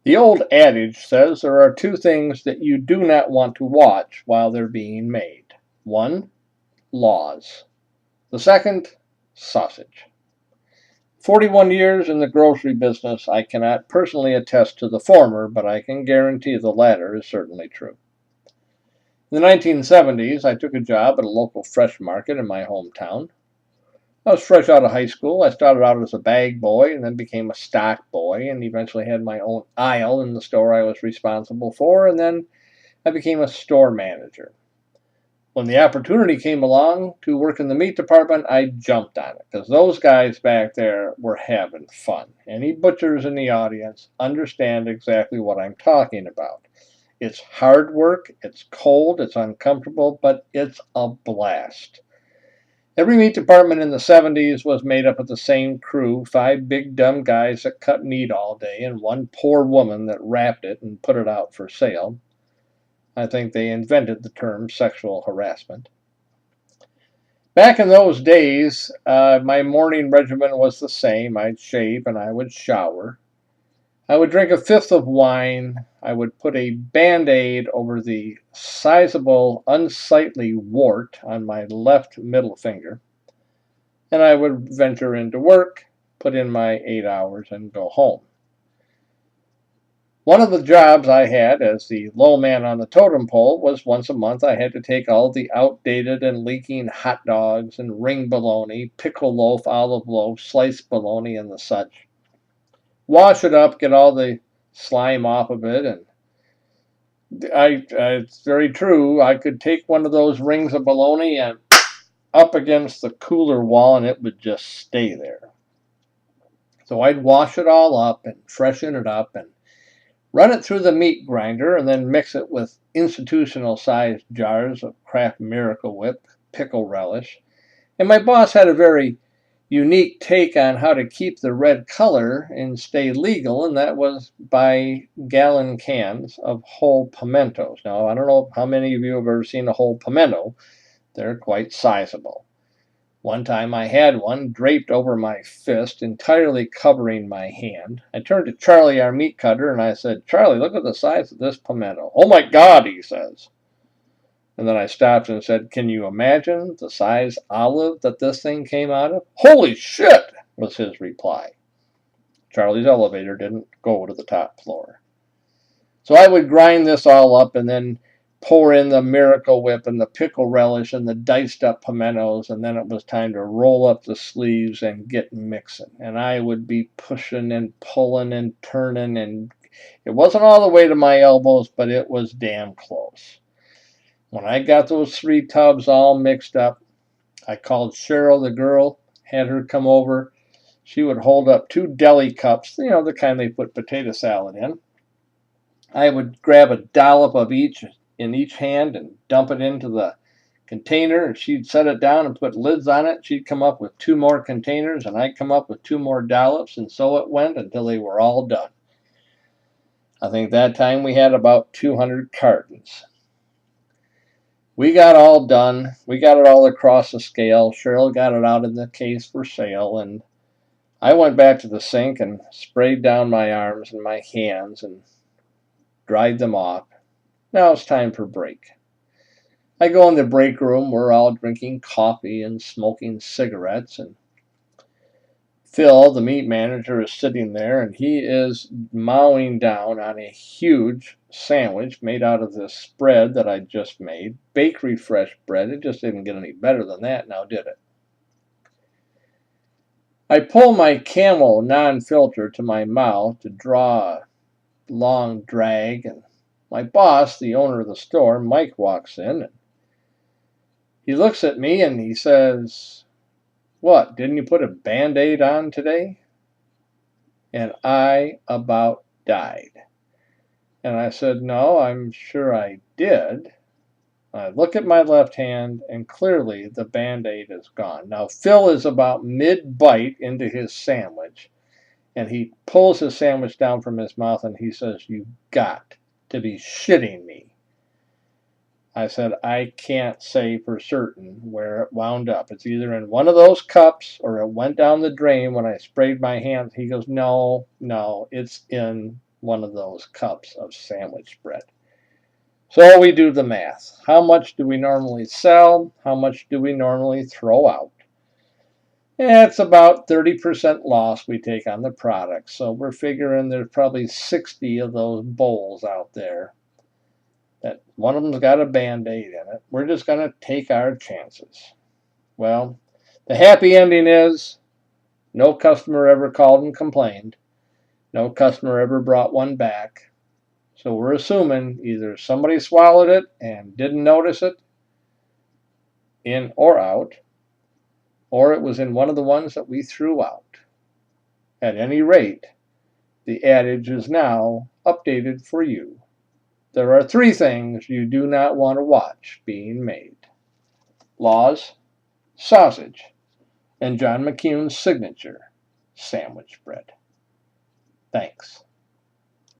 The old adage says there are two things that you do not want to watch while they're being made. One, laws. The second, sausage. 41 years in the grocery business, I cannot personally attest to the former, but I can guarantee the latter is certainly true. In the 1970s, I took a job at a local fresh market in my hometown. I was fresh out of high school. I started out as a bag boy and then became a stock boy and eventually had my own aisle in the store I was responsible for, and then I became a store manager. When the opportunity came along to work in the meat department, I jumped on it because those guys back there were having fun. Any butchers in the audience understand exactly what I'm talking about. It's hard work, it's cold, it's uncomfortable, but it's a blast. Every meat department in the 70s was made up of the same crew, 5 big dumb guys that cut meat all day and one poor woman that wrapped it and put it out for sale. I think they invented the term sexual harassment. Back in those days, my morning regimen was the same. I'd shave and I would shower. I would drink a fifth of wine. I would put a Band-Aid over the sizable, unsightly wart on my left middle finger. And I would venture into work, put in my 8 hours, and go home. One of the jobs I had as the low man on the totem pole was once a month I had to take all the outdated and leaking hot dogs and ring bologna, pickle loaf, olive loaf, sliced bologna, and the such. Wash it up, get all the slime off of it, and it's very true. I could take one of those rings of bologna and up against the cooler wall, and it would just stay there. So I'd wash it all up and freshen it up and run it through the meat grinder and then mix it with institutional-sized jars of Kraft Miracle Whip pickle relish. And my boss had a very unique take on how to keep the red color and stay legal, and that was by gallon cans of whole pimentos. Now, I don't know how many of you have ever seen a whole pimento. They're quite sizable. One time I had one draped over my fist, entirely covering my hand. I turned to Charlie, our meat cutter, and I said, "Charlie, look at the size of this pimento." "Oh my God," he says. And then I stopped and said, "Can you imagine the size olive that this thing came out of?" "Holy shit," was his reply. Charlie's elevator didn't go to the top floor. So I would grind this all up and then pour in the Miracle Whip and the pickle relish and the diced up pimentos, and then it was time to roll up the sleeves and get mixing. And I would be pushing and pulling and turning, and it wasn't all the way to my elbows, but it was damn close. When I got those 3 tubs all mixed up, I called Cheryl, the girl, had her come over. She would hold up 2 deli cups, the kind they put potato salad in. I would grab a dollop of each in each hand and dump it into the container, and she'd set it down and put lids on it. She'd come up with 2 more containers, and I'd come up with 2 more dollops, and so it went until they were all done. I think that time we had about 200 cartons. We got all done. We got it all across the scale. Cheryl got it out in the case for sale, and I went back to the sink and sprayed down my arms and my hands and dried them off. Now it's time for break. I go in the break room. We're all drinking coffee and smoking cigarettes, and Phil, the meat manager, is sitting there, and he is mowing down on a huge sandwich made out of this spread that I just made. Bakery fresh bread. It just didn't get any better than that now, did it? I pull my Camel non-filter to my mouth to draw a long drag, and my boss, the owner of the store, Mike, walks in, and he looks at me and he says, "What, didn't you put a Band-Aid on today?" And I about died. And I said, "No, I'm sure I did." I look at my left hand, and clearly the Band-Aid is gone. Now, Phil is about mid-bite into his sandwich, and he pulls his sandwich down from his mouth, and he says, "You've got to be shitting me." I said, "I can't say for certain where it wound up. It's either in one of those cups or it went down the drain when I sprayed my hands." He goes, No, it's in one of those cups of sandwich bread. So we do the math. How much do we normally sell? How much do we normally throw out? It's about 30% loss we take on the product. So we're figuring there's probably 60 of those bowls out there that one of them's got a Band-Aid in it. We're just going to take our chances. Well, the happy ending is no customer ever called and complained. No customer ever brought one back. So we're assuming either somebody swallowed it and didn't notice it, in or out, or it was in one of the ones that we threw out. At any rate, the adage is now updated for you. There are 3 things you do not want to watch being made: laws, sausage, and John McCune's signature, sandwich bread. Thanks.